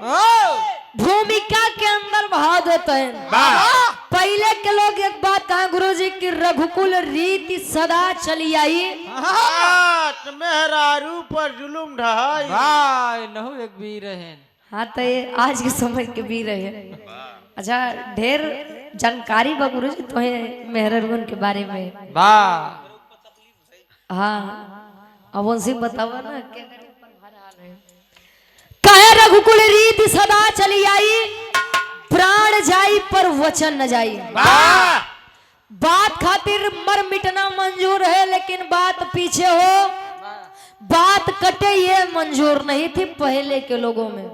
भूमिका के अंदर भाव देते हैं। पहले के लोग एक बात कहा गुरुजी की रघुकुल रीति सदा चली आई, मेहरारू पर जुलुम ढहाई भाई नहु एक वीर हैं। हाँ तो ये आज के समय के भी रहे। अच्छा ढेर जानकारी बा गुरुजी तो है मेहरगुन के बारे में। हाँ अब उनसे बतावा ना कहे रघुकुल रीति सदा चली आई, प्राण जाई पर वचन न जाई। बात खातिर मर मिटना मंजूर है लेकिन बात पीछे हो, बात कटे ये मंजूर नहीं थी पहले के लोगों में।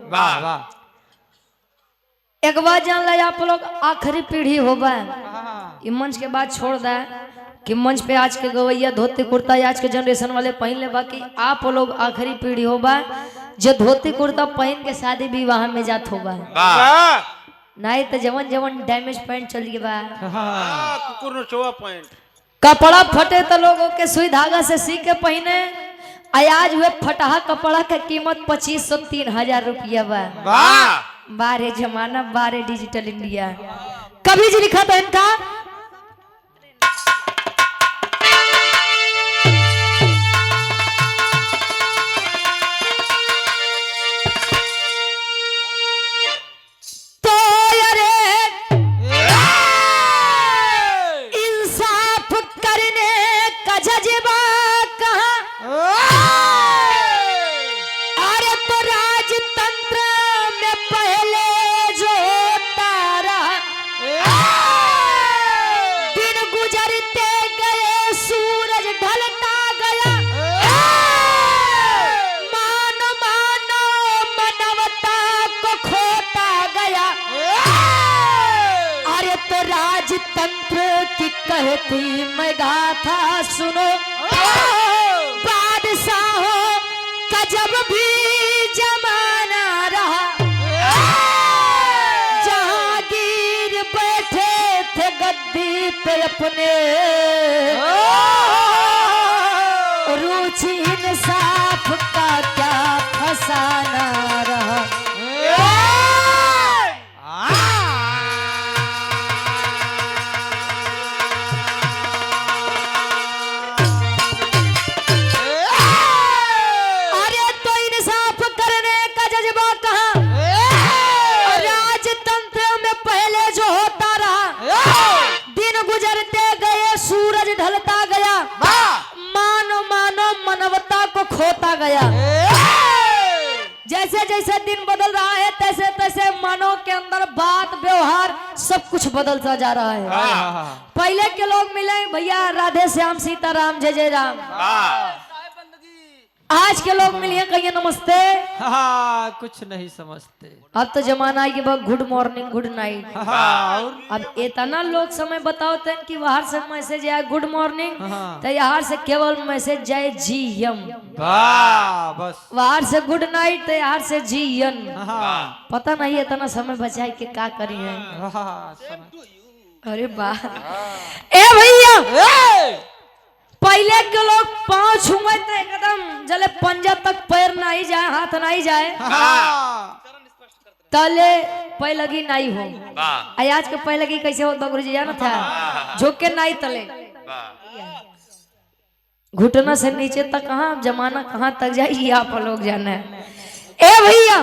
एक बात जान ला आप लोग आखिरी पीढ़ी होगा ये मंच के बाद छोड़ दे कि मंच पे आज के गवैया धोती कुर्ता आज के जनरेशन वाले पहन ले, बाकी आप लोग आखिरी पीढ़ी होगा जो धोती कुर्ता पहन के शादी विवाह में जात होगा। नहीं तो जवन जवन डैमेज पैंट चल गया कपड़ा फटे तो लोगों के सुई धागा से सी के पहने। आज हुए फटहा कपड़ा का कीमत 2500-3000 रुपया बा। बारे जमाना बारे डिजिटल इंडिया। कभी जी लिखा था इनका तंत्र की कहती मैं गाथा सुनो, बादशाहों का जब भी जमाना रहा, जहांगीर बैठे थे गद्दी पे अपने, रुचि इंसाफ का क्या फसाना रहा। खोता गया जैसे जैसे दिन बदल रहा है तैसे तैसे मानव के अंदर बात व्यवहार सब कुछ बदलता जा रहा है। पहले के लोग मिले भैया राधे श्याम सीताराम जय जय राम, आज के लोग मिले कहिए नमस्ते, कुछ नहीं समझते। अब तो जमाना है कि गुड मॉर्निंग गुड नाइट। अब इतना लोग समय बताते हैं कि बाहर से मैसेज आए गुड मॉर्निंग तो यहाँ से केवल मैसेज जाए GM, बस बाहर से गुड नाइट तो यहाँ से GN। पता नहीं इतना समय बचाए के क्या करी है। अरे वाह ए भैया पहले के लोग पांव छुए थे एकदम जले पंजा तक पैर नहीं जाए हाथ नहीं जाए तले पैलगी नहीं हो। आज के पैलगी कैसे हो गुरु जी जाना था झुके नहीं तले घुटना से नीचे तक कहाँ जमाना कहाँ तक जाइए आप लोग जाना है। ए भैया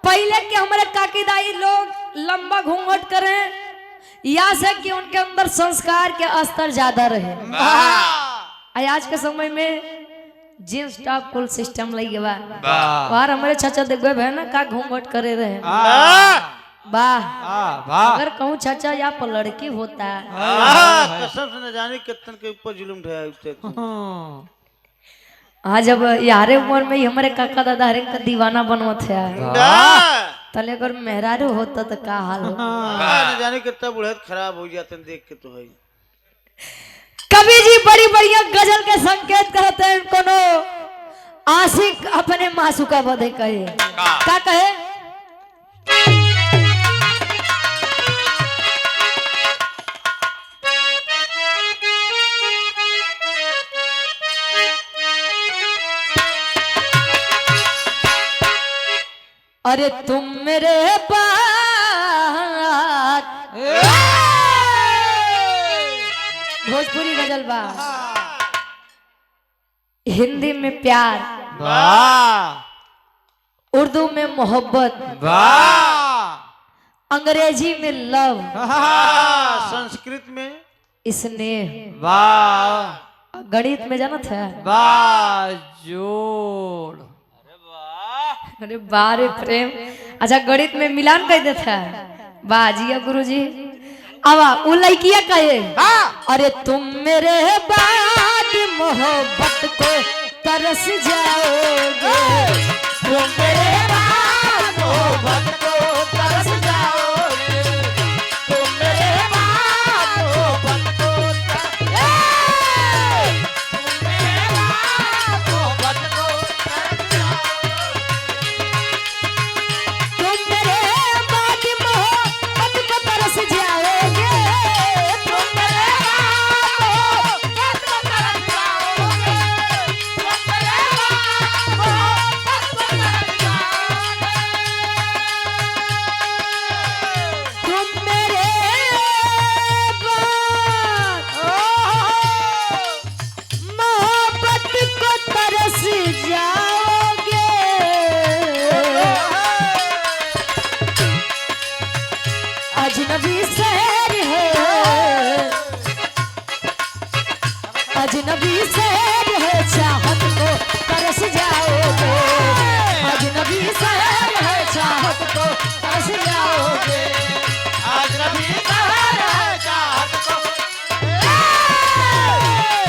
पहले के हमारे काकी दाई लोग लंबा घूंघट करें या से कि उनके अंदर संस्कार के स्तर ज्यादा रहे। आज के समय में जींस टॉप फुल सिस्टम लग गया बाहर हमारे चाचा देख गए ना का घूंघट करे रहे। वाह अगर कहूँ चाचा यहाँ पर लड़की होता कसम से न जाने कितन के ऊपर जुलुम ढाया। हाँ जब यारे उम्र में ही हमारे काका दादा हरे का दीवाना बनवत है तले अगर मेहरारू होता तो का हाल हो। न जाने कितना बुढ़त खराब हो जाते देख के तो है। कवि जी बड़ी बढ़िया गजल के संकेत करते हैं कोनो आशिक अपने मासूका बधे कहे क्या कहे अरे तुम मेरे पास भोजपुरी गजल बा, हिंदी में प्यार, वाह उर्दू में मोहब्बत, वाह अंग्रेजी में लव, संस्कृत में स्नेह, वाह गणित में जानत है वाह जोड़, अरे बारे प्रेम। अच्छा गणित में मिलान कर देता है बाजिया गुरुजी। अब वो लड़किया कहे अरे तुम मेरे बाद मोहब्बत को तरस जाओगे, तुम मेरे बाद मोहब्बत को तरस जाओगे, तुम मेरे बाद मोहब्बत को तुम मेरे बाद मोहब्बत को तुम मेरे बाद मोहब्बत को तरस जाओगे, तुम मेरे बाद मोहब्बत को तरस जाओगे, तुम मेरे बाद मोहब्बत को तरस जाओगे, तुम मेरे बाद मोहब्बत को तरस जाओगे। अजनबी शहर है, अजनबी शहर है, चाहत को तरस जाओगे, अजनबी शहर है, चाहत को तरस जाओगे, अजनबी शहर है, चाहत को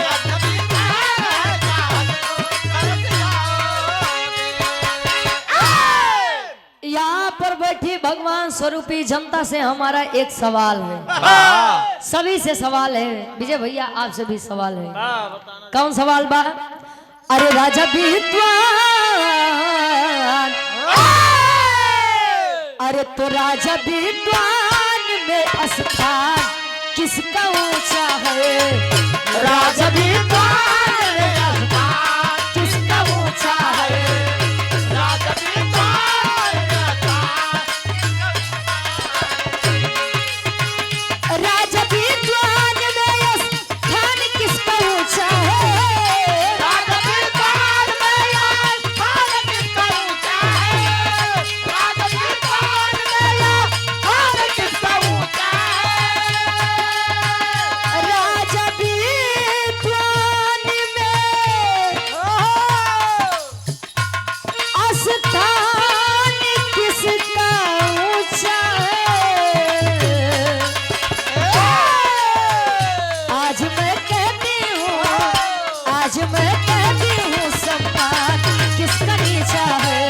अजनबी शहर है, चाहत को तरस जाओगे। यहाँ पर बैठी भगवान स्वरूपी जनता से हमारा एक सवाल है, सभी से सवाल है, विजय भैया आपसे भी सवाल है। कौन सवाल बा? अरे राजा विद्वान, अरे तो राजा विद्वान में स्थान किसका ऊंचा है, राजा विद्वान में स्थान किसका ऊंचा है, राजा विद्वान में राजा विद्वान में स्थान किसका ऊंचा है, राजा विद्वान में स्थान किसका ऊंचा है, राजा विद्वान में स्थान किसका ऊंचा है, राजा विद्वान में स्थान किसका ऊंचा है। आज मैं कहती हूँ, आज मैं कहती हूँ सम्मान किसका नीचा है,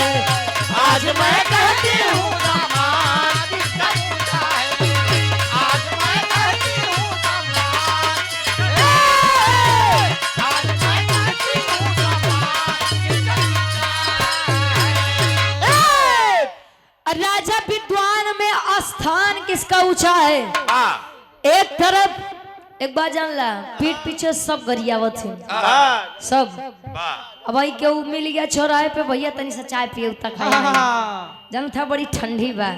आज मैं कहती हूँ सम्मान किसका नीचा है, आज मैं कहती हूँ सम्मान, आज मैं कहती हूँ सम्मान किसका नीचा है। राजा विद्वान में स्थान किसका ऊंचा है? एक तरफ एक बात जान ला, पीठ पीछे सब गरियावत है, सब। अब भाई केहू मिल गया चौराहे पे, भैया तनी सा चाय पिए उतना खाई जान था, बड़ी ठंडी बा।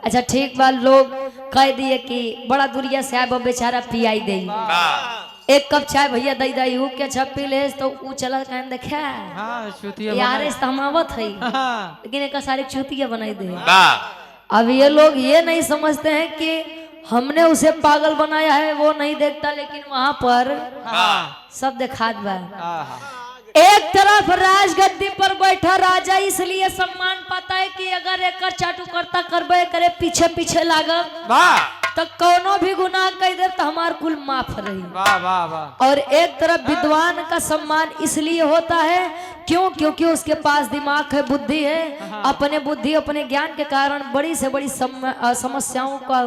अच्छा ठीक बा, लोग कह दिए कि बड़ा दूरिया से आए बेचारा पियाई दे, एक कप चाय भैया दई दई हूँ के अच्छा पी ले, तो ऊ चला कहन देखा यार इस तमावत है, लेकिन एक सारे चूतिया बनाई दे। अब ये लोग ये नहीं समझते हैं कि हमने उसे पागल बनाया है, वो नहीं देखता, लेकिन वहां पर सब दिखात बा। एक तरफ राजगद्दी पर बैठा राजा इसलिए सम्मान पाता है कि अगर एक चाटू करता करबे करे पीछे पीछे लागब तो कोनो भी गुनाह कर दे तो हमार कुल माफ रही। वाह वाह वाह। और एक तरफ विद्वान का सम्मान इसलिए होता है क्यों? क्योंकि उसके पास दिमाग है, बुद्धि है, अपने बुद्धि अपने ज्ञान के कारण बड़ी से बड़ी समस्याओं का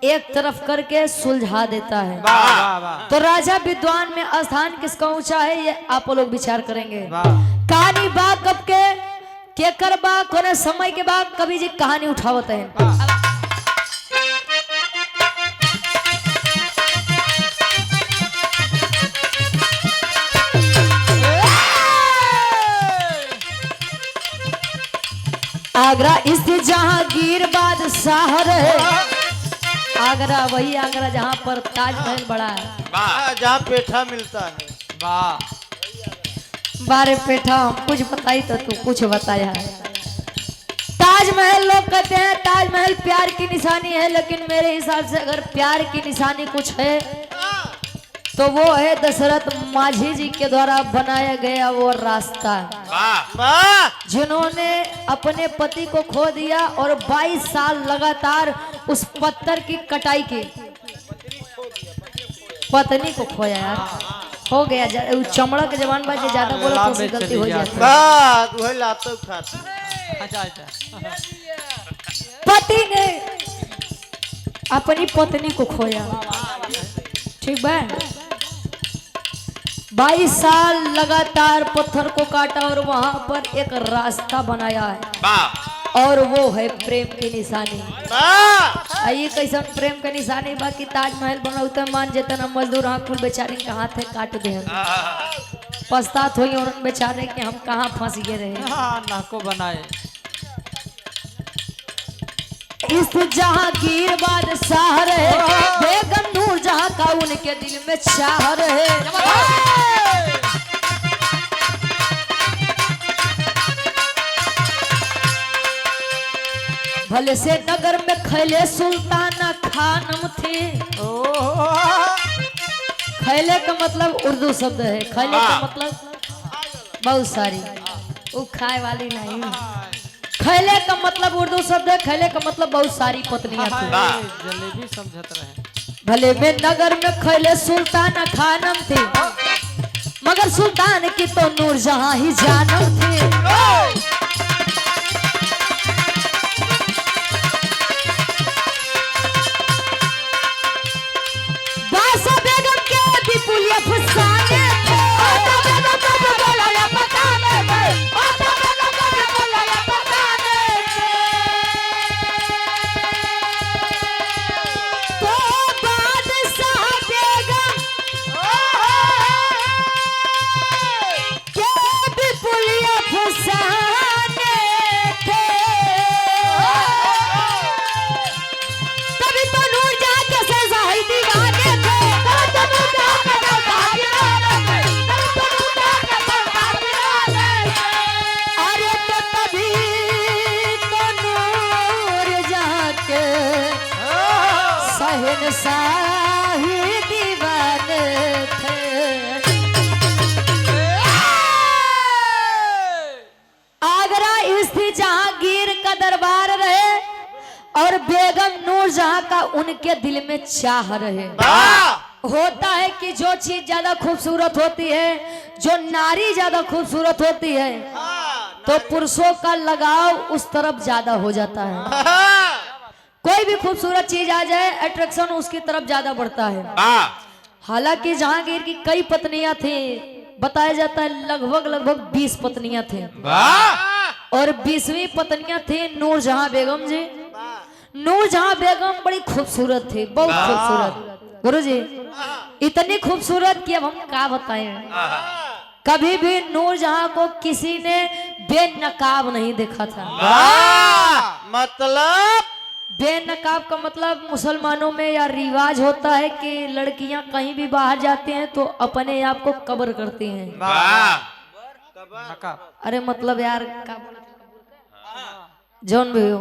एक तरफ करके सुलझा देता है। वाह वाह वाह। तो राजा विद्वान में स्थान किसका ऊंचा है, ये आप लोग विचार करेंगे। वाह। कहानी बा कब के कर बा कोने समय के बाद कवि जी कहानी उठावत है। आगरा स्थित जहांगीर बादशाह रहे। आगरा वही आगरा जहाँ पर ताजमहल बड़ा है। जहाँ पेठा मिलता है। वाह बारे पेठा हम कुछ बताई तो तू कुछ बताया है। ताजमहल लोग कहते हैं ताजमहल प्यार की निशानी है, लेकिन मेरे हिसाब से अगर प्यार की निशानी कुछ है तो वो है दशरथ माझी जी के द्वारा बनाया गया वो रास्ता, जिन्होंने अपने पति को खो दिया और 22 साल लगातार उस पत्थर की कटाई की। पत्नी को खोया यार, हो गया चमड़ा के जवान बाजी ज्यादा बोला तो उससे गलती हो जाती है। वही लाते उठाते। अच्छा अच्छा पति ने अपनी पत्नी को खोया, ठीक है। 22 साल लगातार पत्थर को काटा और वहां पर एक रास्ता बनाया है और वो है प्रेम की निशानी। आइए कैसा प्रेम की निशानी बाकी ताजमहल बनौते मान जेते ना मजदूर हाँ कुल बेचारी के हाथे काट दे, पछतात हुई और बेचारे के हम कहाँ फंस गए रहे। हाँ नाको बनाए इस जहांगीर बादशाह रहे, बेगम नूर जहां का उनके दिल में चाह रहे। भले से नगर में खैले सुल्ताना खानम थे। खैले का मतलब उर्दू शब्द है, खैले का मतलब बहुत सारी, वो खाए वाली नहीं। खैले का मतलब उर्दू शब्द है, खैले का मतलब बहुत सारी पत्नियां थी। जलेबी समझत रहे। भले में नगर में खैले सुल्ताना खानम थे, मगर सुल्तान की तो नूर जहां ही जानम थे। बादशाह बेगम के विपुल अफसाने थे। और बेगम नूर जहां का उनके दिल में चाह रहे। होता है कि जो चीज ज्यादा खूबसूरत होती है, जो नारी ज्यादा खूबसूरत होती है, तो पुरुषों का लगाव उस तरफ ज्यादा हो जाता है। कोई भी खूबसूरत चीज आ जाए अट्रैक्शन उसकी तरफ ज्यादा बढ़ता है। हालांकि जहांगीर की कई पत्नियां थी, बताया जाता है लगभग 20 पत्नियां थी और 20वीं पत्नियां थी नूर जहां बेगम जी। नूर जहां बेगम बड़ी खूबसूरत थी, बहुत खूबसूरत गुरुजी, इतनी खूबसूरत कि अब हम क्या बताएं। कभी भी नूर जहां को किसी ने बेनकाब नहीं देखा था। मतलब बेनकाब का मतलब मुसलमानों में या रिवाज होता है कि लड़कियां कहीं भी बाहर जाती हैं तो अपने आप को कवर करती हैं। अरे मतलब यार जौन भी हो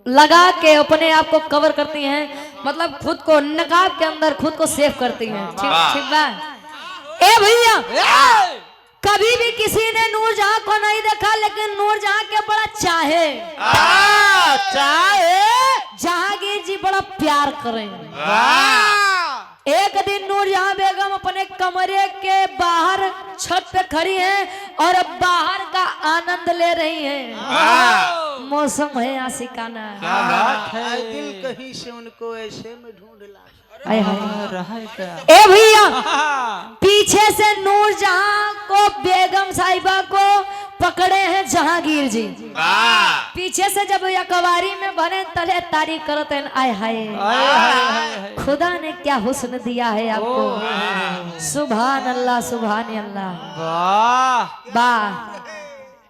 लगा के अपने आप को कवर करती हैं, मतलब खुद को नकाब के अंदर खुद को सेव करती हैं। ठीक बा। ए भैया कभी भी किसी ने नूर जहां को नहीं देखा, लेकिन नूर जहां के बड़ा चाहे जहांगीर जी बड़ा प्यार करें। एक दिन नूर जहां बेगम अपने कमरे के बाहर छत पे खड़ी हैं और अब बाहर का आनंद ले रही हैं। मौसम है आशिकाना। दिल कहीं से उनको ऐसे में ढूंढ ला। ए भैया पीछे से नूर जहां को बेगम साहिबा को पकड़े हैं जहांगीर जी। पीछे से जब यकवारी में बने तले तारीफ करते हैं। आय हाय खुदा ने क्या हुस्न दिया है आपको। सुभान अल्लाह सुभान अल्लाह। वाह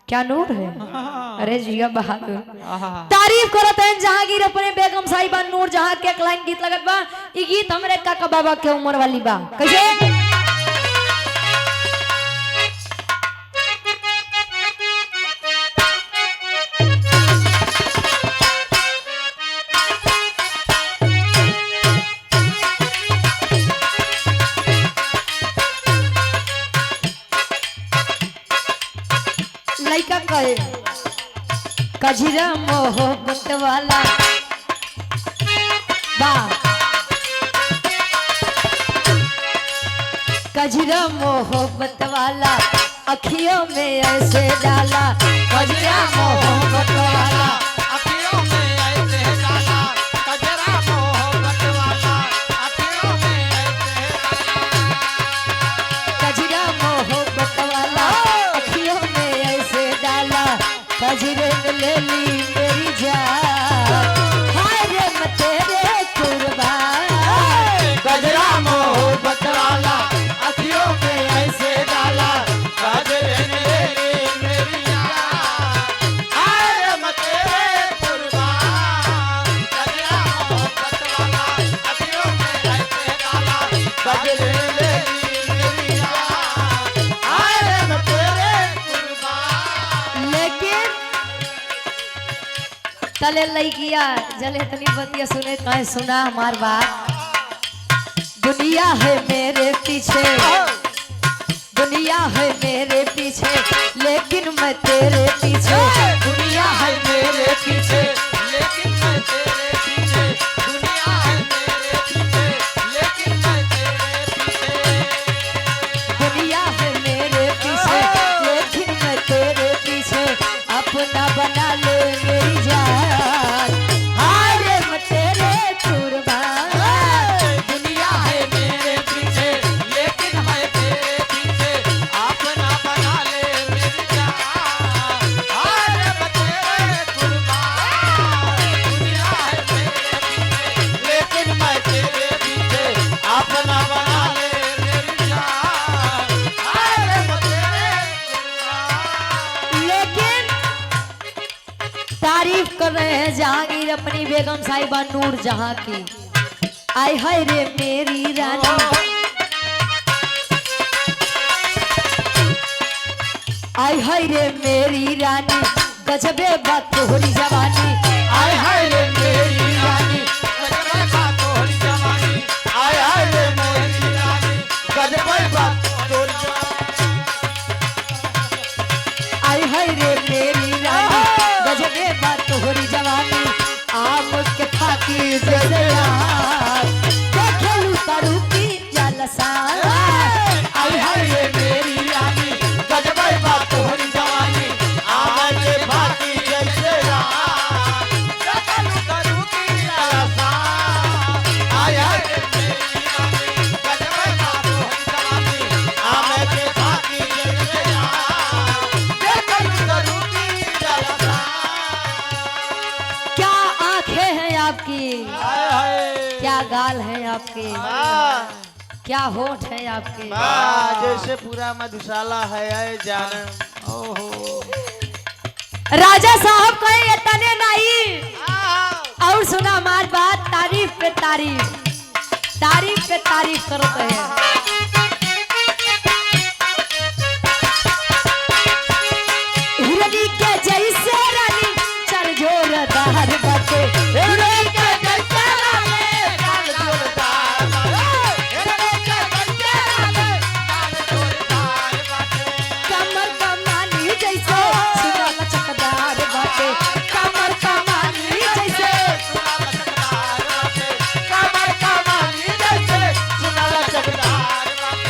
क्या नूर है। हाँ। अरे जिया बहादुर आहा। तारीफ करत हैं जहांगीर अपने बेगम साहिबा नूर जहां के एक लाइन गीत लगत बा। ई गीत हमरे काका बाबा के उम्र वाली बा। कैसे लइका कहे कजरा मोहब्बत वाला बा कजरा मोहब्बत वाला अखियों में ऐसे डाला कजरा मोहब्बत वाला अखियों में ऐसे डाला कजरा मोहब्बत वाला अखियों में ऐसे कजरा मोहब्बत वाला अखियों में ऐसे डाला कजरे ने ले ली मेरी जान हाय रे मैं तेरे कुर्बान कजरा मोहब्बत वाला अखियों में ऐसे डाला कजरे ने ले ली मेरी जान आए मैं तेरे कुर्बान कजरा मोहब्बत वाला अखियों में ऐसे डाला कजरे ने ले ली मेरी जान आए मैं तेरे कुर्बान। लेकिन तले लइकिया जले तनी बतिया सुने कहे सुना हमार बात दुनिया है मेरे पीछे दुनिया है मेरे पीछे लेकिन मैं तेरे पीछे दुनिया है मेरे पीछे लेकिन मैं तेरे पीछे दुनिया है मेरे पीछे लेकिन मैं तेरे पीछे दुनिया है मेरे पीछे लेकिन मैं तेरे पीछे अपना बना ले मेरी जान हाय रे मैं तेरे कुर्बान दुनिया है मेरे पीछे लेकिन मैं तेरे पीछे अपना बना ले मेरी जान आए मैं तेरे कुर्बान दुनिया है मेरे पीछे लेकिन मैं तेरे पीछे अपना बना ले मेरी जान आए मैं तेरे कुर्बान। लेकिन तारीफ कर रहे हैं जहांगीर अपनी बेगम साहिबा नूर जहां की आय हाय रे मेरी रानी आय हाय रे मेरी रानी गजबे बात तोहरी जवानी आय हाय रे मेरी रानी गजबे बात तोहरी जवानी आय हाय रे मेरी रानी गजबे बात तोहरी जवानी आय हाय रे मेरी रानी गजबे बात तोहरी जवानी आम के फाकी जैसे यार देखलू तारू की जलसा आय हाय रे मेरी रानी गजबे बात तोहरी जवानी आमन के भाती जैसे रात सकल करू की आसा आय हाय रे मेरी रानी गजबे बात तोहरी जवानी आमन के भाती जैसे रात सकल करू की आसा। क्या आंखें हैं आपकी हाय हाय क्या गाल हैं आपके हाँ, क्या होठ हैं आपके हाँ, जैसे पूरा मधुशाला है जानम। ओहो राजा साहब कहे ये तने नहीं हाँ, और सुना हमार बात तारीफ पे तारीफ करते हैं हिरनी के जैसे रानी चल जोरदार बाटे हिरनी के जैसे रानी काल जोरदार बाटे रे के बच्चे रे काल जोरदार बाटे कमर कमानी जैसे सुना लचकदार बाटे कमर कमानी जैसे सुना लचकदार बाटे कमर कमानी जैसे सुना लचकदार बाटे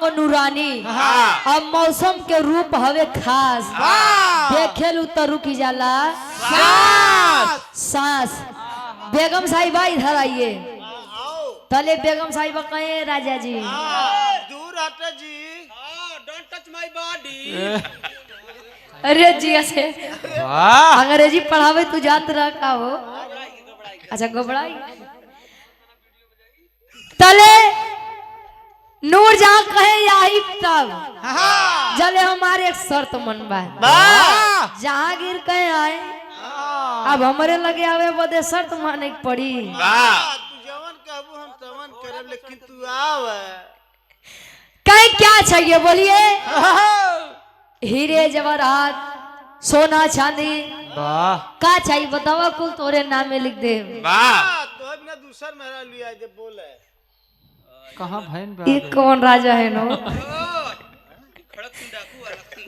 को नूरानी अब मौसम के रूप हवे खास देखेलू तो रुकी जाला सांस। बेगम साहिबा इधर आइए। तले बेगम साहिबा कहे राजा जी दूर हटे जी। Don't touch my body. अरे जी ऐसे अंग्रेजी पढ़ावे तू जानत रह का हो। अच्छा घबराई। तले नूर जहाँ कहे यही तब जले हमारे एक शर्त मन बा जहांगीर कहे आए अब हमारे लगे आवे बदे शर्त माने के पड़ी। तू जवन कहबू हम तवन करब लेकिन तू आव। कहीं क्या चाहिए बोलिए। हीरे जवाहरात सोना चांदी का चाहिए बतावा कुल तोरे नाम में लिख दे। तो बिना दूसर मेरा लिया जे बोले कहां भैन ये कौन राजा है नो।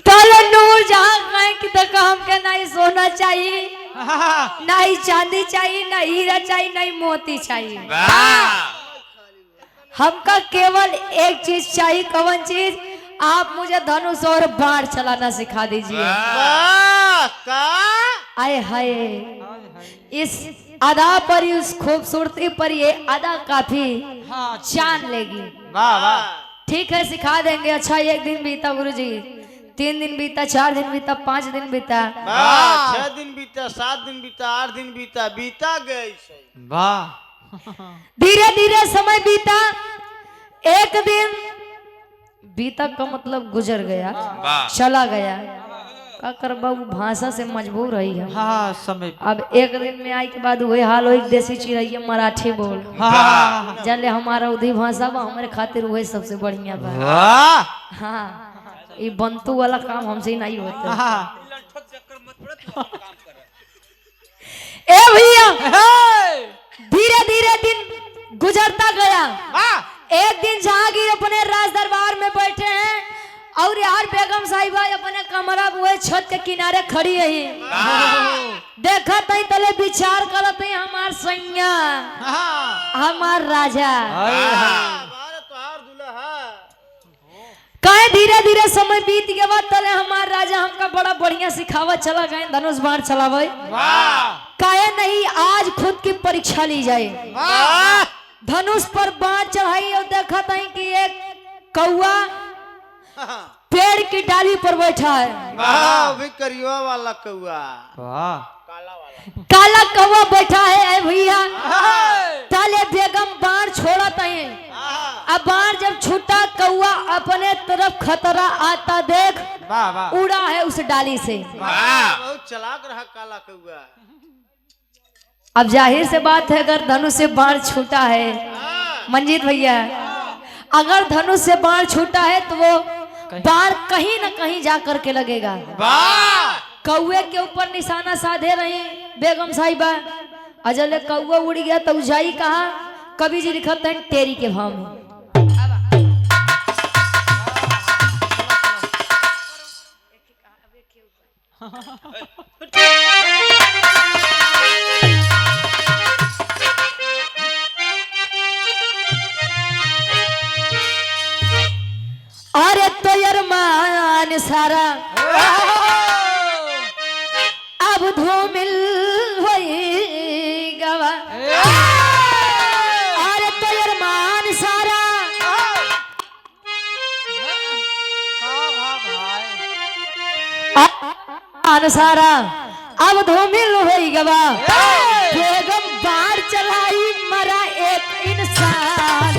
तले नूर जहाँ कहे कि तक हम के नहीं सोना चाहिए नहीं चांदी चाहिए नहीं हीरा चाहिए नहीं मोती चाहिए। हमका केवल एक चीज चाहिए। कौन चीज? आप मुझे धनुष और बाण चलाना सिखा दीजिए। आए हाय इस अदा पर उस खूबसूरती पर ये अदा काफी जान लेगी। ठीक है सिखा देंगे। अच्छा एक दिन बीता गुरुजी 3 दिन बीता 4 दिन बीता 5 दिन बीता 6 दिन बीता 7 दिन बीता 8 दिन बीता बीता गई। धीरे धीरे समय बीता। एक दिन बीता का मतलब गुजर गया चला गया। का कर बाबू भाषा से मजबूर रही है। समय अब एक दिन में आई के बाद वही हाल वही देसी चिड़ैया मराठी बोल जाने हमारा उधी भाषा बा हमारे खातिर वही सबसे बढ़िया बा। हाँ ये बंतु वाला काम हमसे ही नहीं होता। ए भैया धीरे धीरे दिन गुजरता गया। एक दिन जहांगीर अपने राज दरबार में बैठे हैं और यार बेगम साहिबा अपने कमरा हुए छत के किनारे खड़ी है। देखा तई तले विचार करत है हमार सैया हमार राजा कहे धीरे धीरे समय बीत के बाद तले हमार राजा हमका बड़ा बढ़िया सिखावा चला गए धनुष बाण चलावे। कहे नहीं आज खुद की परीक्षा ली जाए। धनुष पर बाण चढ़ाई और देखा था कि एक कौआ पेड़ की डाली पर बैठा है। भी करिया वाला कौआ काला कौआ बैठा है भैया। ताले बेगम बाण छोड़ा तय। अब बाण जब छूटा कौआ अपने तरफ खतरा आता देख उड़ा है उस डाली से। बहुत चलाक रहा काला कौआ। अब जाहिर से बात है अगर धनुष से बाण छूटा है मंजीत भैया अगर धनुष से बाण छूटा है तो वो बाण कहीं न कहीं जा करके लगेगा। कौए के ऊपर निशाना साधे रही बेगम साहिबा। अजले कौआ उड़ गया तो जाई कहा कवि जी लिखत है टेरी के भाव में। अरे तो अरमान सारा अब धूमिल होई गवा। अरे तो अरमान सारा सारा अब धूमिल होई गवा। बेगम बाढ़ चलाई मरा एक इंसान।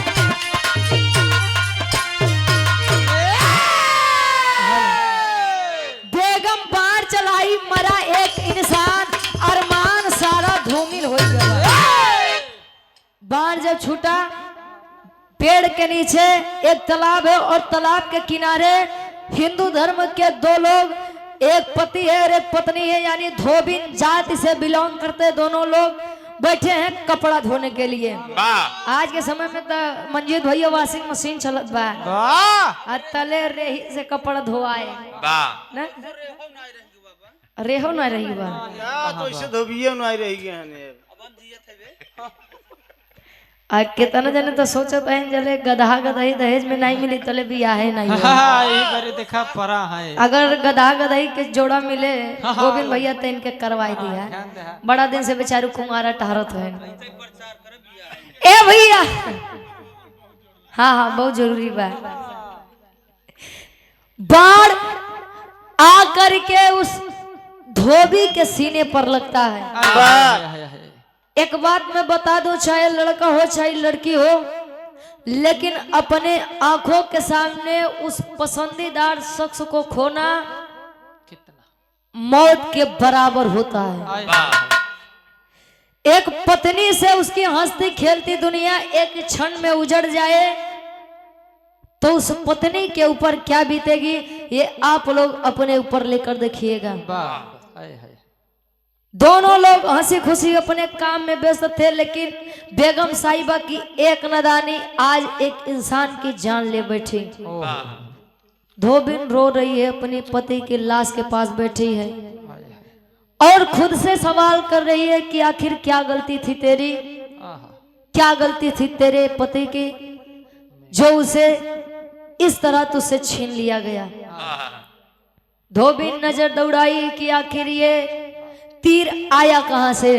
मरा एक इंसान अरमान सारा धूमिल हो गया। बाण जब छूटा पेड़ के नीचे एक तालाब है और तालाब के किनारे हिंदू धर्म के 2 लोग एक पति है और एक पत्नी है यानी धोबिन जाति से बिलोंग करते दोनों लोग बैठे हैं कपड़ा धोने के लिए। आज के समय में तो मंजीत भैया वॉशिंग मशीन चलत बा तले रेही से कपड़ा धोआए रेहो ना रही बा तो इसे धोबिए ना रही गए आ कितना जने तो सोचत है जले गधा गधई दहेज में नहीं मिली तले बियाहे नहीं होई। हाँ ये बारे देखा परा है। अगर गधा गधई के जोड़ा मिले गोविंद भैया तो इनके करवाई दिया है। ध्यान दे हाँ। बड़ा दिन से बेचारू कुंवारा टहरत है। ए भैया हाँ हाँ बहुत जरूरी बा। बाढ़ आ करके उस धोबी के सीने पर लगता है। है। एक बात मैं बता दूं, चाहे लड़का हो चाहे लड़की हो, लेकिन अपने आंखों के सामने उस पसंदीदार शख्स को खोना कितना मौत के बराबर होता है। आय हाय। एक पत्नी से उसकी हंसती खेलती दुनिया एक क्षण में उजड़ जाए तो उस पत्नी के ऊपर क्या बीतेगी ये आप लोग अपने ऊपर लेकर देखिएगा। वाह आय हाय। दोनों लोग हंसी खुशी अपने काम में व्यस्त थे, लेकिन बेगम साहिबा की एक नादानी आज एक इंसान की जान ले बैठी। धोबिन रो रही है, अपनी पति की लाश के पास बैठी है और खुद से सवाल कर रही है कि आखिर क्या गलती थी तेरी, क्या गलती थी तेरे पति की जो उसे इस तरह तुझसे छीन लिया गया। धोबिन नजर दौड़ाई कि आखिर ये तीर आया कहां से।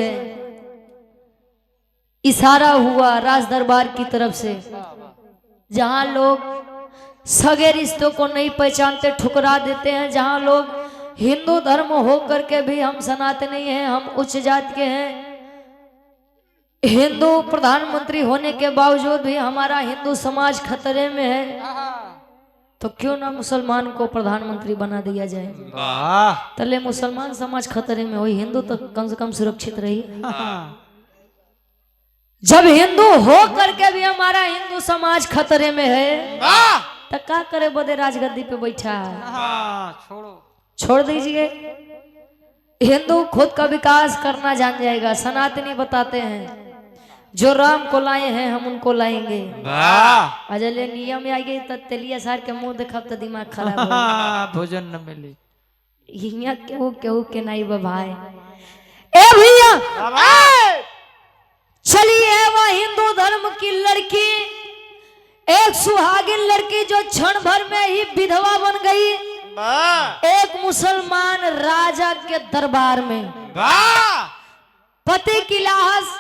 इशारा हुआ राज दरबार की तरफ से, जहां लोग सगे रिश्तों को नहीं पहचानते ठुकरा देते हैं, जहां लोग हिंदू धर्म हो करके भी हम सनातनी हैं, हम उच्च जात के हैं, हिंदू प्रधानमंत्री होने के बावजूद भी हमारा हिंदू समाज खतरे में है, तो क्यों ना मुसलमान को प्रधानमंत्री बना दिया जाए। वाह तले मुसलमान समाज खतरे में हो, हिंदू तो कम से कम सुरक्षित रही। जब हिंदू हो करके भी हमारा हिंदू समाज खतरे में है तो क्या करे बदे राजगद्दी पे बैठा है। छोड़ दीजिए, हिंदू खुद का विकास करना जान जाएगा। सनातनी बताते हैं जो राम को लाए हैं हम उनको लाएंगे। अजले नियम में आ गई तो तेलिया सार के मुंह देखा तो दिमाग खराब हो। भोजन न मिली यहाँ केहू के नहीं भाई। ए भैया चलिए वह हिंदू धर्म की लड़की, एक सुहागिन लड़की जो क्षण भर में ही विधवा बन गई, एक मुसलमान राजा के दरबार में पति की लाश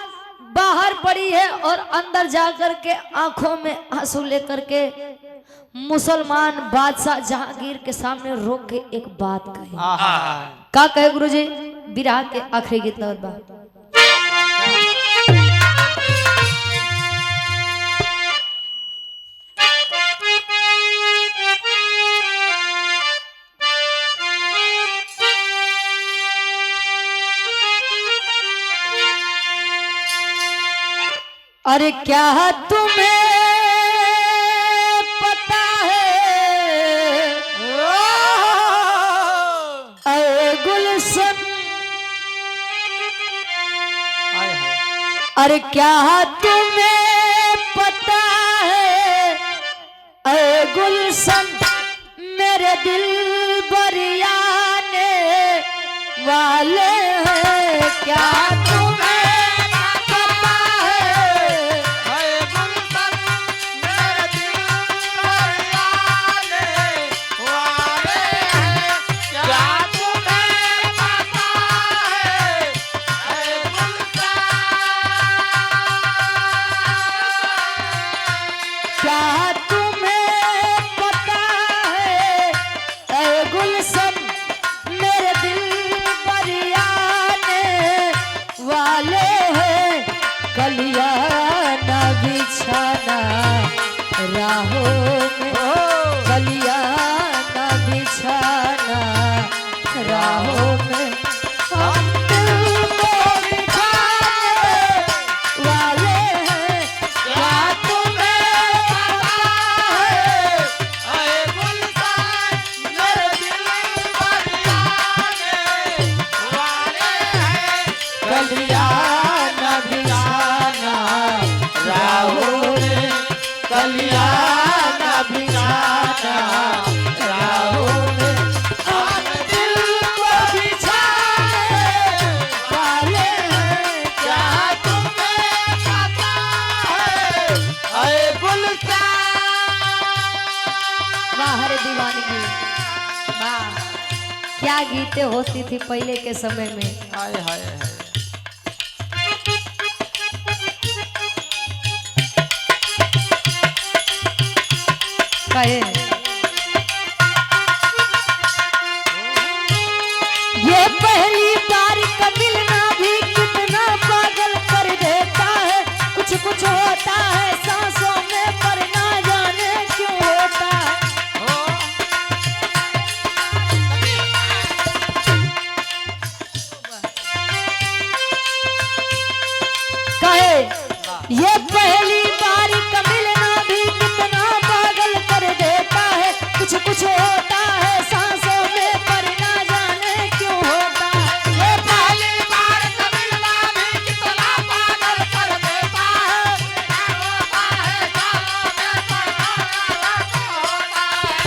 बाहर पड़ी है और अंदर जाकर के आंखों में आंसू लेकर के मुसलमान बादशाह जहांगीर के सामने रोक के एक बात कही। का कहे गुरुजी? विरह के आखिरी गीत लगत बा। अरे क्या तुम्हें पता है अरे गुलशन, अरे क्या तुम्हें पता है अरे गुलशन मेरे दिल बरियाने वाले हैं। क्या क्या गीतें होती थी पहले के समय में। हाय हाय हाय। कहे ये पहली बार का मिलना भी कितना पागल कर देता है। कुछ कुछ होता है सांसों में पर ना जाने क्यों होता है। कहे ये पहली बार का मिलना भी कितना पागल कर देता है। कुछ कुछ होता है सांसों में पर ना जाने क्यों होता है। ये पहली बार का मिलना भी कितना पागल कर देता है। होता है सांसों में पर ना जाने होता है।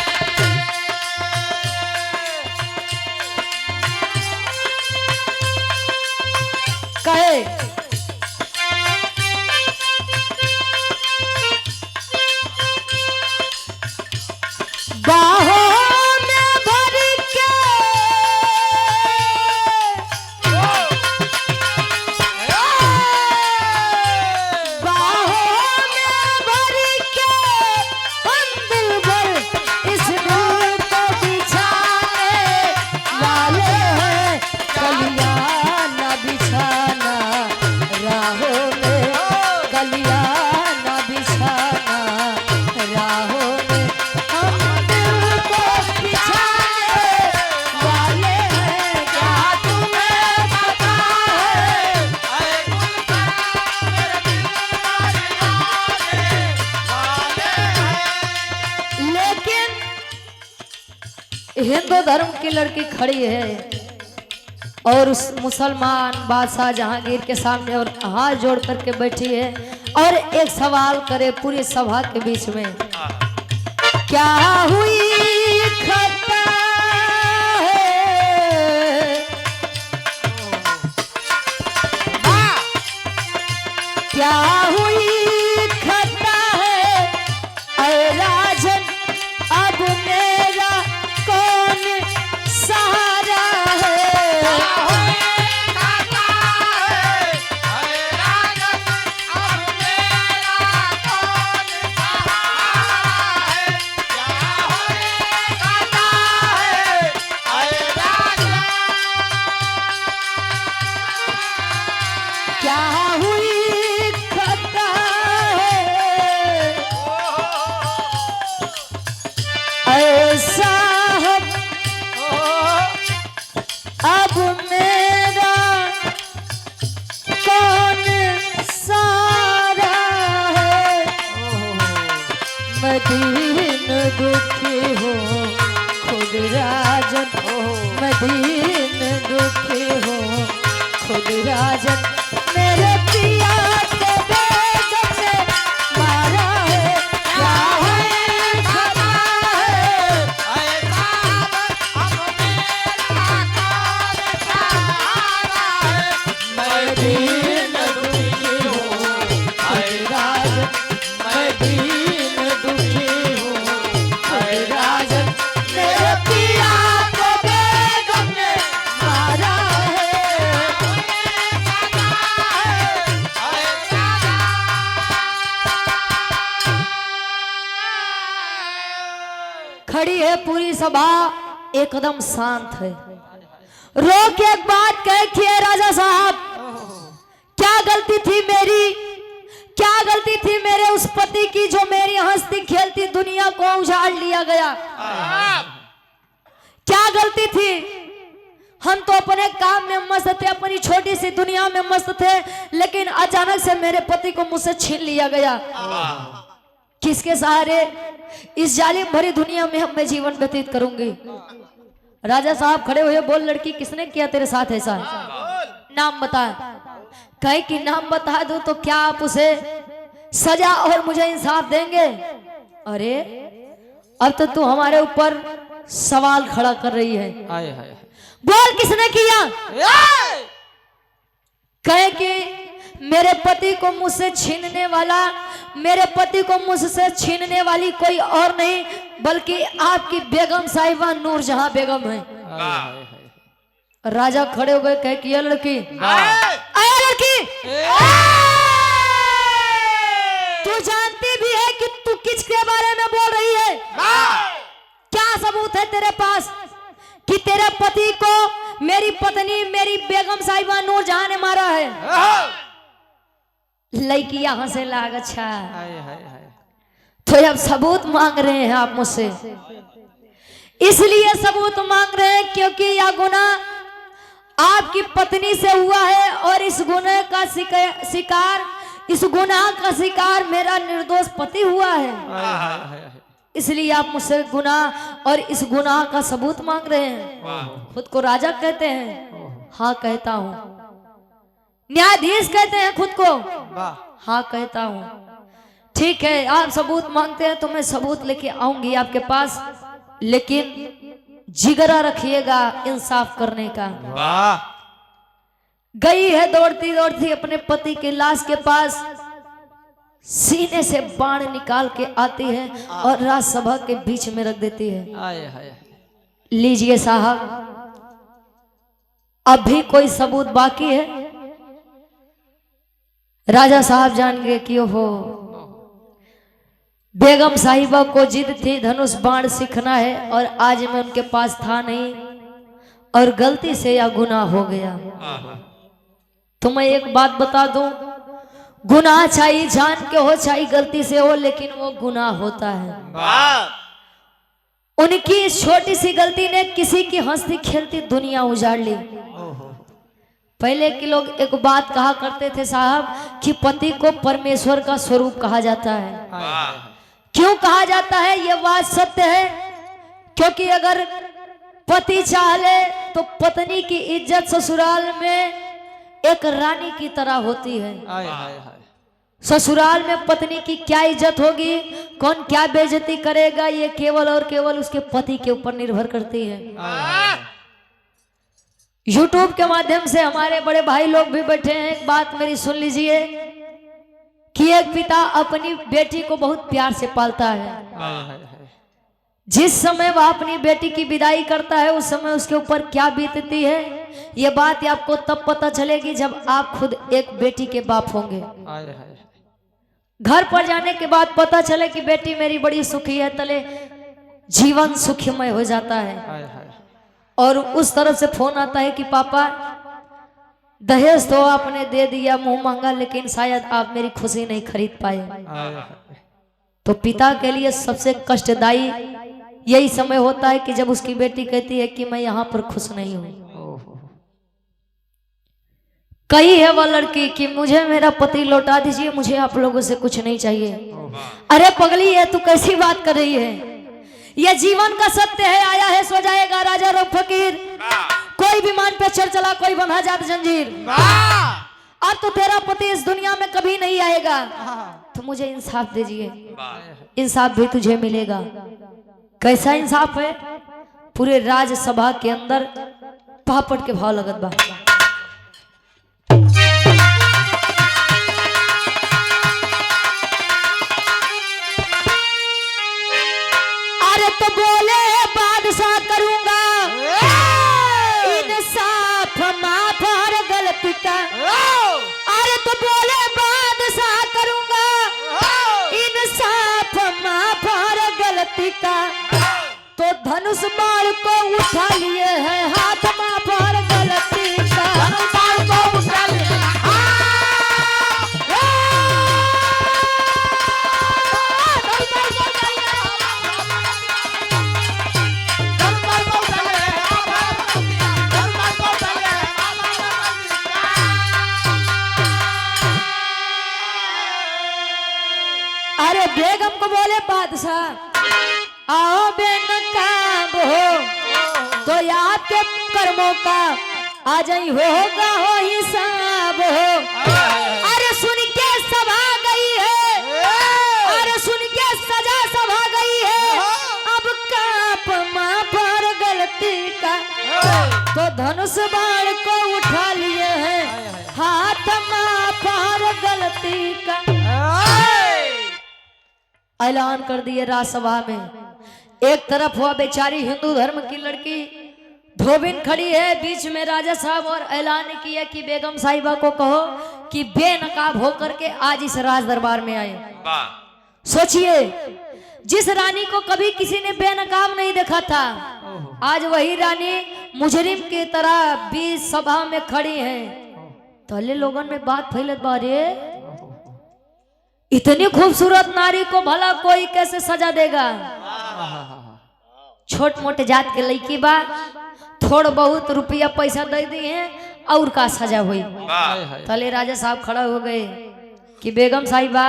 कहे बाहों में भर के बाहों में भर के हम दिल भर इस दिल को बिछाने वाले हैं। कलियां न बिछाना राहों में, कलियां न बिछाना राहों में। हम दिल को बिछाने वाले हैं। क्या तुम्हें पता है? लेकिन हिंदू धर्म की लड़की खड़ी है और उस मुसलमान बादशाह जहांगीर के सामने और हाथ जोड़ करके बैठी है और एक सवाल करे पूरी सभा के बीच में। क्या हुई खता है? क्या हुई खता है? ऐ राजन अब मेरा कौन सहारा है? क्या हुई खता है? ऐसा अब मेरा कौन सारा है? मैं दीन दुखी हूँ खुद राजन, मैं दीन दुखी हूँ खुद राजन। मेरे पिया के बेगम ने मारा है। क्या है खता है? मैं दीन दुखी हूँ खुद राजन, मैं दीन दुखी हूँ खुद राजन। मेरे पिया के बेगम ने मारा है। खड़ी है पूरी सभा एकदम शांत है। रो के एक बात कहती है, राजा साहब क्या गलती थी मेरी, क्या गलती थी मेरे उस पति की जो मेरी हंसती खेलती दुनिया को उजाड़ लिया गया। क्या गलती थी? हम तो अपने काम में मस्त थे, अपनी छोटी सी दुनिया में मस्त थे, लेकिन अचानक से मेरे पति को मुझसे छीन लिया गया। किसके सहारे इस जालिम भरी दुनिया में मैं जीवन व्यतीत करूंगी? राजा साहब खड़े हुए, बोल लड़की किसने किया तेरे साथ ऐसा? नाम बता। कहे कि नाम बता दो तो क्या आप उसे सजा और मुझे इंसाफ देंगे? अरे अब तो तू हमारे ऊपर सवाल खड़ा कर रही है। हाय हाय। बोल किसने किया? कहे कि मेरे पति को मुझसे छीनने वाला, मेरे पति को मुझसे छीनने वाली कोई और नहीं बल्कि आपकी बेगम साहिबा नूरजहां बेगम है। राजा खड़े हो गए, कह कि ये लड़की, आया लड़की, तू जानती भी है कि तू किसके बारे में बोल रही है? क्या सबूत है तेरे पास कि तेरे पति को मेरी पत्नी मेरी बेगम साहिबा नूरजहां ने मारा है? लड़की यहाँ से लाग, अच्छा तो अब सबूत मांग रहे हैं आप मुझसे, इसलिए सबूत मांग रहे हैं क्योंकि यह गुनाह आपकी पत्नी से हुआ है और इस गुनाह का शिकार, इस गुनाह का शिकार मेरा निर्दोष पति हुआ है, इसलिए आप मुझसे गुनाह और इस गुनाह का सबूत मांग रहे हैं। खुद को राजा कहते हैं? हाँ कहता हूँ। न्यायाधीश कहते हैं खुद को? हाँ कहता हूँ। ठीक है, आप सबूत मांगते हैं तो मैं सबूत लेके आऊंगी आपके पास, लेकिन जिगरा रखिएगा इंसाफ करने का। गई है दौड़ती दौड़ती अपने पति की लाश के पास, सीने से बाण निकाल के आती है और राजसभा के बीच में रख देती है। लीजिए साहब, अभी कोई सबूत बाकी है? राजा साहब जान गए कि ओहो, बेगम साहिबा को जिद थी धनुष बाण सीखना है और आज मैं उनके पास था नहीं और गलती से यह गुनाह हो गया। तो मैं एक बात बता दूं, गुनाह चाहे जान के हो चाहे गलती से हो, लेकिन वो गुनाह होता है। उनकी छोटी सी गलती ने किसी की हंसती खेलती दुनिया उजाड़ ली। पहले के लोग एक बात कहा करते थे साहब कि पति को परमेश्वर का स्वरूप कहा जाता है। क्यों कहा जाता है? ये बात सत्य है, क्योंकि अगर पति चाह ले तो पत्नी की इज्जत ससुराल में एक रानी की तरह होती है। ससुराल में पत्नी की क्या इज्जत होगी, कौन क्या बेइज्जती करेगा, ये केवल और केवल उसके पति के ऊपर निर्भर करती है। YouTube के माध्यम से हमारे बड़े भाई लोग भी बैठे हैं, एक बात मेरी सुन लीजिए कि एक पिता अपनी बेटी को बहुत प्यार से पालता है। जिस समय वह अपनी बेटी की विदाई करता है उस समय उसके ऊपर क्या बीतती है, ये बात आपको तब पता चलेगी जब आप खुद एक बेटी के बाप होंगे। घर पर जाने के बाद पता चले कि बेटी मेरी बड़ी सुखी है, तले जीवन सुखमय हो जाता है। और उस तरफ से फोन आता है कि पापा दहेज तो आपने दे दिया मुंह मांगा, लेकिन शायद आप मेरी खुशी नहीं खरीद पाए। तो पिता के लिए सबसे कष्टदायी यही समय होता है कि जब उसकी बेटी कहती है कि मैं यहाँ पर खुश नहीं हूँ। कही है वह लड़की कि मुझे मेरा पति लौटा दीजिए, मुझे आप लोगों से कुछ नहीं चाहिए। अरे पगली है, तू कैसी बात कर रही है? यह जीवन का सत्य है, आया है सो जाएगा, राजा रो फकीर। कोई विमान पे चढ़ चला, कोई बंधा जात जंजीर। अब तो तेरा पति इस दुनिया में कभी नहीं आएगा, तो मुझे इंसाफ दीजिए, इंसाफ भी तुझे मिलेगा। कैसा इंसाफ है? पूरे राज्यसभा के अंदर पापड़ के भाव लगत बा। अरे तो बोले बादशाह करूंगा इंसाफ माफ हर गलती का। अरे तो बोले बादशाह करूंगा इंसाफ माफ हर गलती का। तो धनुष बाण को उठा लिए है हाथ माफ हर गलती का। धनुष बाण को उठा लिए बेगम को बोले बादशाह आओ बेनकाब हो तो आपके कर्मों का आ जाई होगा हो हिसाब हो। अरे सुन के सभा गई है, अरे सुन के सजा सभा गई है, अब काप मां पर गलती का। तो धनुष बाण को उठा लिए हैं हाथ मां पर गलती का। ऐलान कर दिए राजसभा में। एक तरफ हुआ बेचारी हिंदू धर्म की लड़की धोबिन खड़ी है बीच में राजा साहब और ऐलान किया कि बेगम साहिबा को कहो कि बेनकाब होकर के आज इस राज दरबार में आए। सोचिए, जिस रानी को कभी किसी ने बेनकाब नहीं देखा था, आज वही रानी मुजरिम की तरह बीच सभा में खड़ी है। पहले लोगों में बात फैलत बारे, इतनी खूबसूरत नारी को भला कोई कैसे सजा देगा? छोट मोटे जात के लड़की बा, थोड़ बहुत रुपया पैसा दे दिए और का सजा हुई। तले राजा साहब खड़ा हो गए कि बेगम साहिबा,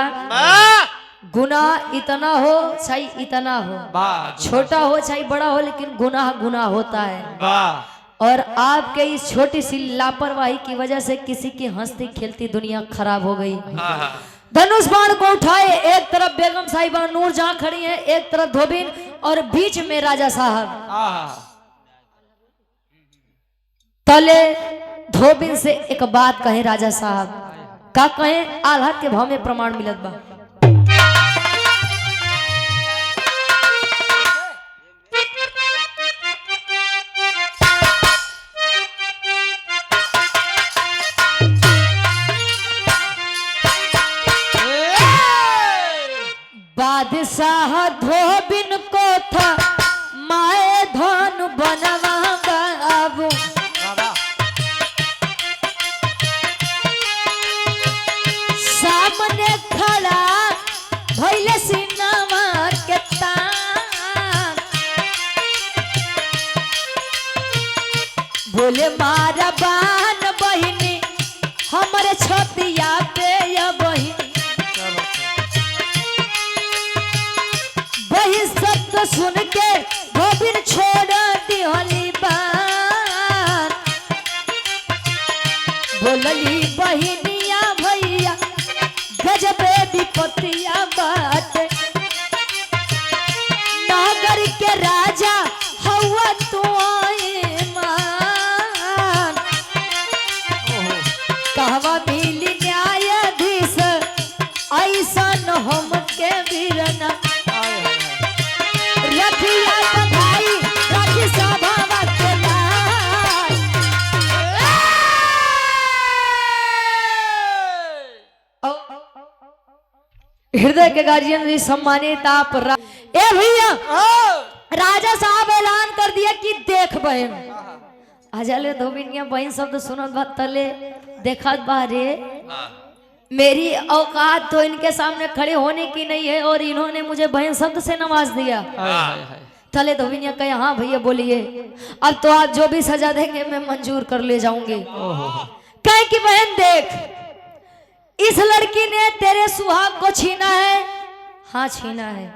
गुनाह इतना हो चाहे इतना हो, छोटा हो चाहे बड़ा हो, लेकिन गुनाह गुनाह होता है। और आपके इस छोटी सी लापरवाही की वजह से किसी की हंसती खेलती दुनिया खराब हो गई। धनुष बाण को उठाए, एक तरफ बेगम साहिबा नूर जहां खड़ी है, एक तरफ धोबिन और बीच में राजा साहब। तले धोबिन से एक बात कहे राजा साहब, का कहे? आल्हा के भाव में प्रमाण मिलत बा। बादशाह धोबिन को था माए धन बनवा बाबू, सामने खड़ा भइले सिनवा के तान, बोले मारा बान बहिनी हमरे छतिया पे या बहिनी, वही शब्द सुन के धोबिन छोड़ दिहली बात, बोलली बहिनिया भैया गजबे विपत्तिया बात, नागर के राजा हवा तू मान, कहवा मिली न्यायाधीश ऐसा न हम के वीरना, रखिया बधाई राखी सभा के लाल। हृदय के गार्जियन जी सम्मानित आप ए भैया, राजा साहब ऐलान कर दिया कि देख बहन आजाले धोबिनिया बहन शब्द सुनत बा, तले देखत बा रे, मेरी औकात तो इनके सामने खड़े होने की नहीं है और इन्होंने मुझे बहन शब्द से नवाज दिया। तले धोबिनिया कहे हाँ भैया बोलिए, अब तो आप जो भी सजा देंगे मैं मंजूर कर ले जाऊंगी। कहे कि बहन देख, इस लड़की ने तेरे सुहाग को छीना है, हाँ छीना है,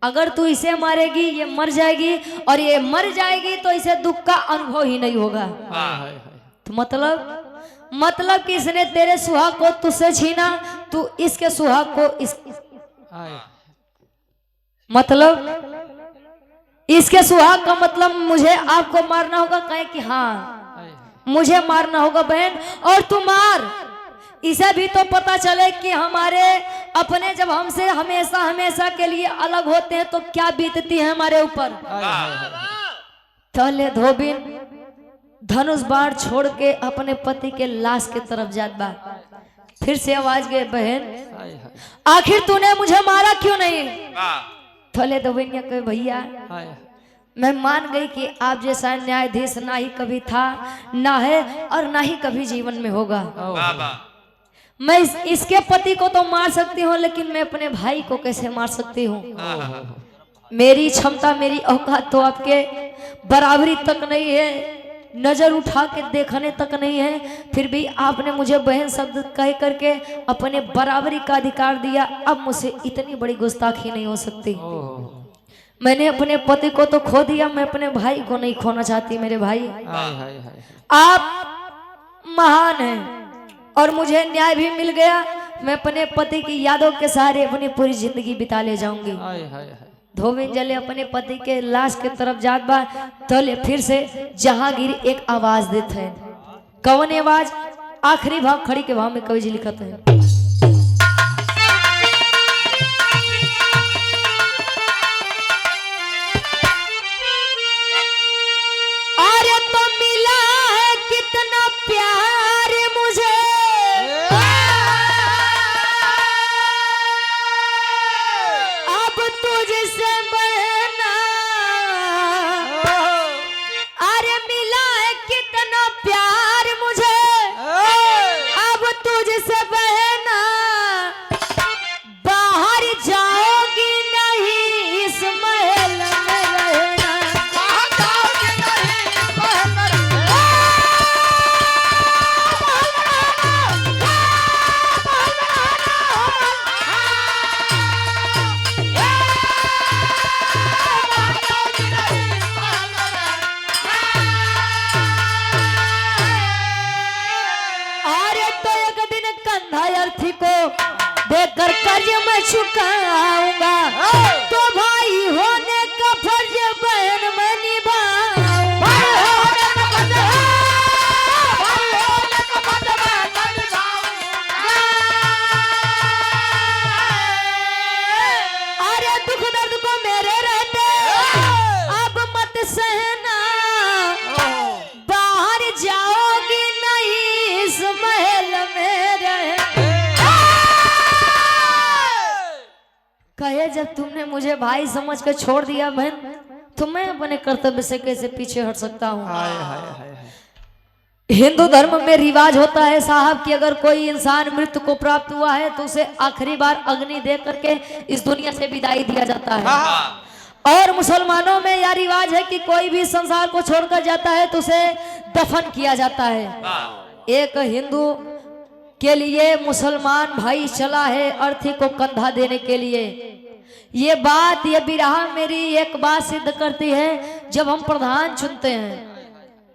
अगर तू इसे मारेगी ये मर जाएगी, और ये मर जाएगी तो इसे दुख का अनुभव ही नहीं होगा। तो मतलब कि इसने तेरे सुहाग को तुझसे छीना, तू इसके सुहाग को मतलब इसके सुहाग का मतलब मुझे आपको मारना होगा। कहे कि हाँ मुझे मारना होगा बहन, और तू मार, इसे भी तो पता चले कि हमारे अपने जब हमसे हमेशा हमेशा के लिए अलग होते हैं तो क्या बीतती है हमारे ऊपर। तले धोबिन धनुष बाण छोड़ के अपने पति के लाश के तरफ जात बा। फिर से आवाज गए, बहन आखिर तूने मुझे मारा क्यों नहीं? थले धोबिन कहे भैया मैं मान गई कि आप जैसा न्यायाधीश ना ही कभी था, ना है और ना ही कभी जीवन में होगा। मैं इसके पति को तो मार सकती हूँ, लेकिन मैं अपने भाई को कैसे मार सकती हूँ? मेरी क्षमता मेरी औकात तो आपके बराबरी तक नहीं है, नजर उठा के देखने तक नहीं है, फिर भी आपने मुझे बहन शब्द कह करके अपने बराबरी का अधिकार दिया। अब मुझसे इतनी बड़ी गुस्ताखी नहीं हो सकती। मैंने अपने पति को तो खो दिया, मैं अपने भाई को नहीं खोना चाहती। मेरे भाई आप महान हैं और मुझे न्याय भी मिल गया। मैं अपने पति की यादों के सहारे अपनी पूरी जिंदगी बिता ले जाऊंगी। धोबिन जले अपने पति के लाश के तरफ जात बा, तले फिर से जहांगीर एक आवाज देते हैं। कौन आवाज? आखिरी भाव खड़ी के भाव में कवि जी लिखते हैं, मैं चुकाऊंगा, तो भाई होने का फर्ज बहन मैं निभाऊंगा। अरे दुख दर्द को मेरे रहते अब मत सहना, बाहर जाओगी नहीं इस महल में रहना। कहे जब तुमने मुझे भाई समझ कर छोड़ दिया बहन, तो मैं अपने कर्तव्य से कैसे पीछे हट सकता हूँ। हिंदू धर्म में रिवाज होता है साहब कि अगर कोई इंसान मृत्यु को प्राप्त हुआ है तो उसे आखिरी बार अग्नि दे करके इस दुनिया से विदाई दिया जाता है। और मुसलमानों में यह रिवाज है कि कोई भी संसार को छोड़कर जाता है तो उसे दफन किया जाता है। एक हिंदू के लिए मुसलमान भाई चला है अर्थी को कंधा देने के लिए। ये बात, ये बिरहा मेरी एक बात सिद्ध करती है, जब हम प्रधान चुनते हैं,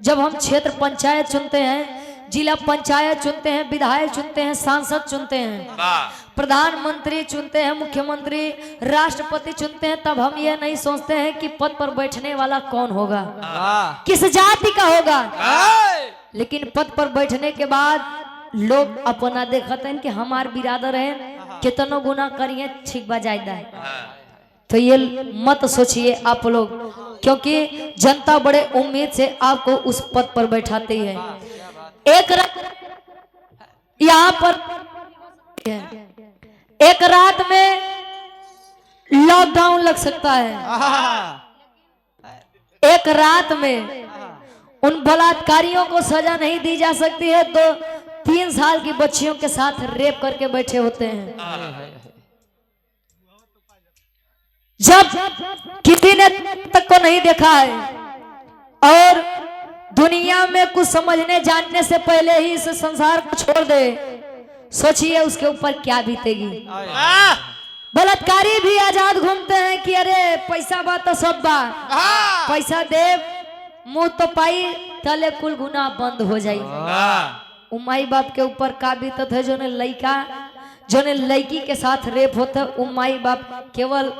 जब हम क्षेत्र पंचायत चुनते हैं, जिला पंचायत चुनते हैं, विधायक चुनते हैं, सांसद चुनते हैं, प्रधानमंत्री चुनते हैं, मुख्यमंत्री, राष्ट्रपति चुनते हैं, तब हम ये नहीं सोचते हैं कि पद पर बैठने वाला कौन होगा, किस जाति का होगा। लेकिन पद पर बैठने के बाद लोग अपना देखते हैं कि हमार बिरादर है, कितनों गुना करिए ठीक बजायदा है। तो ये मत सोचिए आप लोग, क्योंकि जनता बड़े उम्मीद से आपको उस पद पर बैठाती है। एक यहाँ पर एक रात में लॉकडाउन लग सकता है, एक रात में उन बलात्कारियों को सजा नहीं दी जा सकती है तो 3 साल की बच्चियों के साथ रेप करके बैठे होते हैं। जब किसी ने तक को नहीं देखा है और दुनिया में कुछ समझने जानने से पहले ही इस संसार को छोड़ दे, सोचिए उसके ऊपर क्या बीतेगी। बलात्कारी भी आजाद घूमते हैं कि अरे पैसा बा तो सब बा, पैसा दे मुंह तो पाई तले कुल गुना बंद हो जाए। माई बाप के ऊपर का बीतत है, जो ने लड़का जो ने लड़की के साथ रेप होता है, वो माई बाप केवल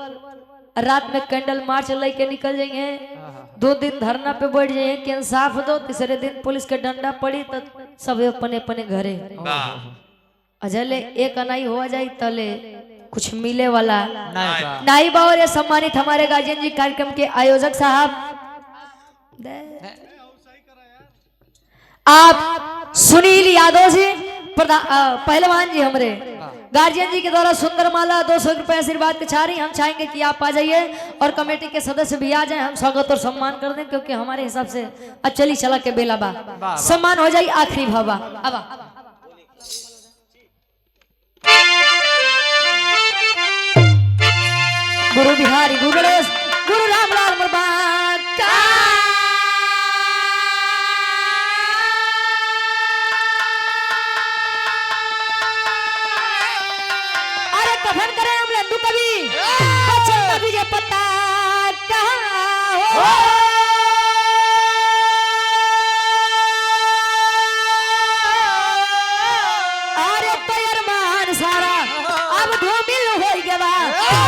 रात में कैंडल मार्च लेके निकल जाएंगे, 2 दिन धरना पे बैठ जाइए कि इंसाफ दो, तीसरे दिन पुलिस के डंडा पड़ी तो सब अपने अपने घरे अजले एक अनाई हो जाए तले कुछ मिले वाला नहीं बा। और ये सम्मानित हमारे गार्जियन जी कार्यक्रम के आयोजक साहब आप सुनील यादव जी, पहलवान जी, हमारे गार्जियन जी के द्वारा सुंदर माला 200 रुपए आशीर्वाद के छा रही। हम चाहेंगे कि आप आ जाइए और कमेटी के सदस्य भी आ जाएं, हम स्वागत और सम्मान कर दें, क्योंकि हमारे हिसाब से अचली चला के बेला बा सम्मान हो जाए आखिरी भावा। अब गुरु बिहारी गुरु गणेश गुरु रामलाल मुर्बाद का। कफन करें हम लड्डू कभी बच्चे कभी जे पता कहाँ हो। अरे तो अरमान सारा अब धूमिल हो गया।